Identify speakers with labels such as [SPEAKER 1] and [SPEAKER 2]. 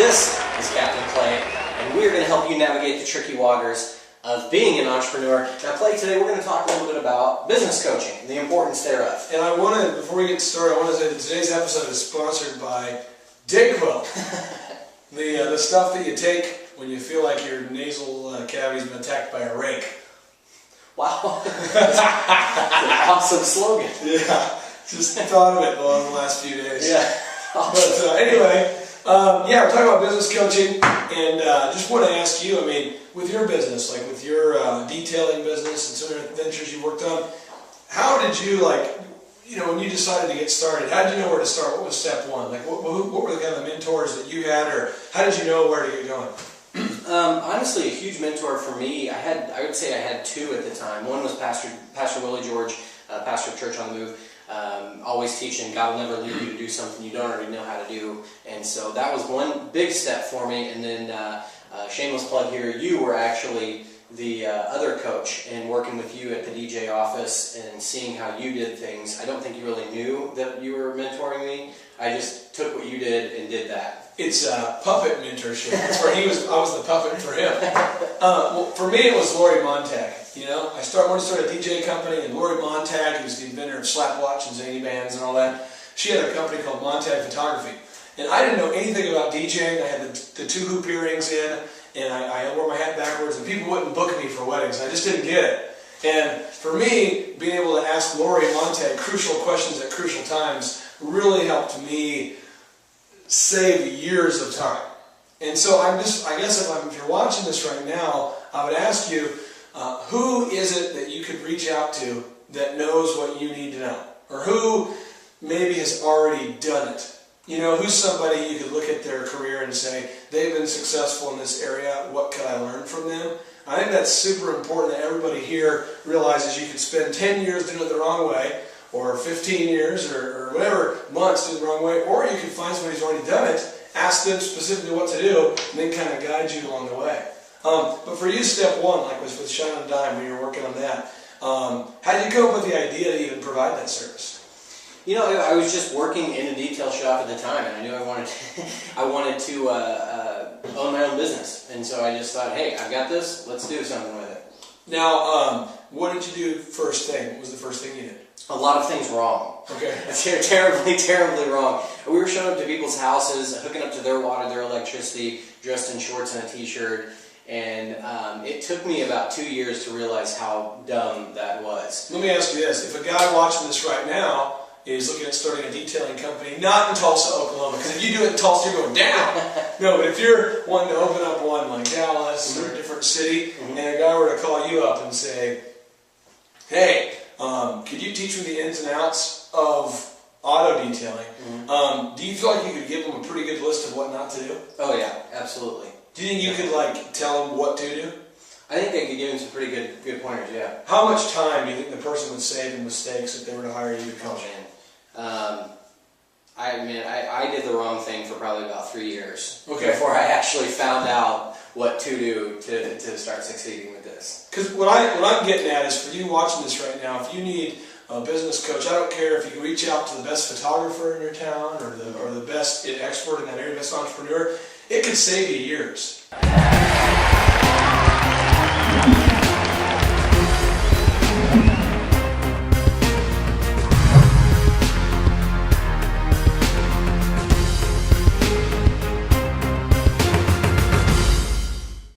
[SPEAKER 1] This is Captain Clay, and we're going to help you navigate the tricky waters of being an entrepreneur. Now, Clay, today we're going to talk a little bit about business coaching and the importance thereof.
[SPEAKER 2] And I want to, before we get started, I want to say that today's episode is sponsored by Dayquil. the stuff that you take when you feel like your nasal cavity's been attacked by a rake.
[SPEAKER 1] Wow, that's an awesome slogan.
[SPEAKER 2] Yeah, just thought of it in the last few days.
[SPEAKER 1] Yeah.
[SPEAKER 2] But anyway, we're talking about business coaching, and just want to ask you, I mean, with your business, like with your detailing business and some of the ventures you worked on, how did you, when you decided to get started, how did you know where to start? What was step one? Like, what were the kind of mentors that you had, or how did you know where to get going?
[SPEAKER 1] Honestly, a huge mentor for me, I would say I had two at the time. One was Pastor Willie George, pastor of Church on the Move. Always teaching, God will never leave you to do something you don't already know how to do. And so that was one big step for me. And then, shameless plug here, you were actually the other coach, and working with you at the DJ office and seeing how you did things. I don't think you really knew that you were mentoring me. I just took what you did and did that.
[SPEAKER 2] It's puppet mentorship. That's where I was the puppet for him. Well, for me, it was Lori Montag. You know, I wanted to start a DJ company, and Lori Montag, who's the inventor of slapwatch and zany bands and all that, she had a company called Montag Photography. And I didn't know anything about DJing. I had the two hoop earrings in, and I wore my hat backwards, and people wouldn't book me for weddings. I just didn't get it. And for me, being able to ask Lori Montag crucial questions at crucial times really helped me save years of time. And so I guess if you're watching this right now, I would ask you, who is it that you could reach out to that knows what you need to know? Or who maybe has already done it? You know, who's somebody you could look at their career and say, they've been successful in this area, what could I learn from them? I think that's super important that everybody here realizes you could spend 10 years doing it the wrong way, or 15 years, or whatever months doing it the wrong way, or you could find somebody who's already done it, ask them specifically what to do, and then kind of guide you along the way. But for you, step one, like was with Shine on a Dime when you were working on that, how did you come up with the idea to even provide that service?
[SPEAKER 1] You know, I was just working in a detail shop at the time, and I knew I wanted to own my own business. And so I just thought, hey, I've got this, let's do something with it.
[SPEAKER 2] Now, what did you do first thing? What was the first thing you did?
[SPEAKER 1] A lot of things wrong.
[SPEAKER 2] Okay.
[SPEAKER 1] Terribly, terribly wrong. We were showing up to people's houses, hooking up to their water, their electricity, dressed in shorts and a t-shirt. And it took me about 2 years to realize how dumb that was.
[SPEAKER 2] Let me ask you this. If a guy watching this right now is looking at starting a detailing company, not in Tulsa, Oklahoma, because if you do it in Tulsa, you're going down. No, but if you're wanting to open up one like Dallas or a different city, and a guy were to call you up and say, hey, could you teach me the ins and outs of auto detailing? Do you feel like you could give them a pretty good list of what not to do?
[SPEAKER 1] Oh yeah, absolutely.
[SPEAKER 2] Do you think you could tell them what to do?
[SPEAKER 1] I think I could give them some pretty good pointers, yeah.
[SPEAKER 2] How much time do you think the person would save in mistakes if they were to hire you to coach?
[SPEAKER 1] I did the wrong thing for probably about 3 years
[SPEAKER 2] before
[SPEAKER 1] I actually found out what to do to start succeeding with this.
[SPEAKER 2] Because what I'm getting at is, for you watching this right now, if you need a business coach, I don't care if you can reach out to the best photographer in your town or the best expert in that area, best entrepreneur, it could save you years.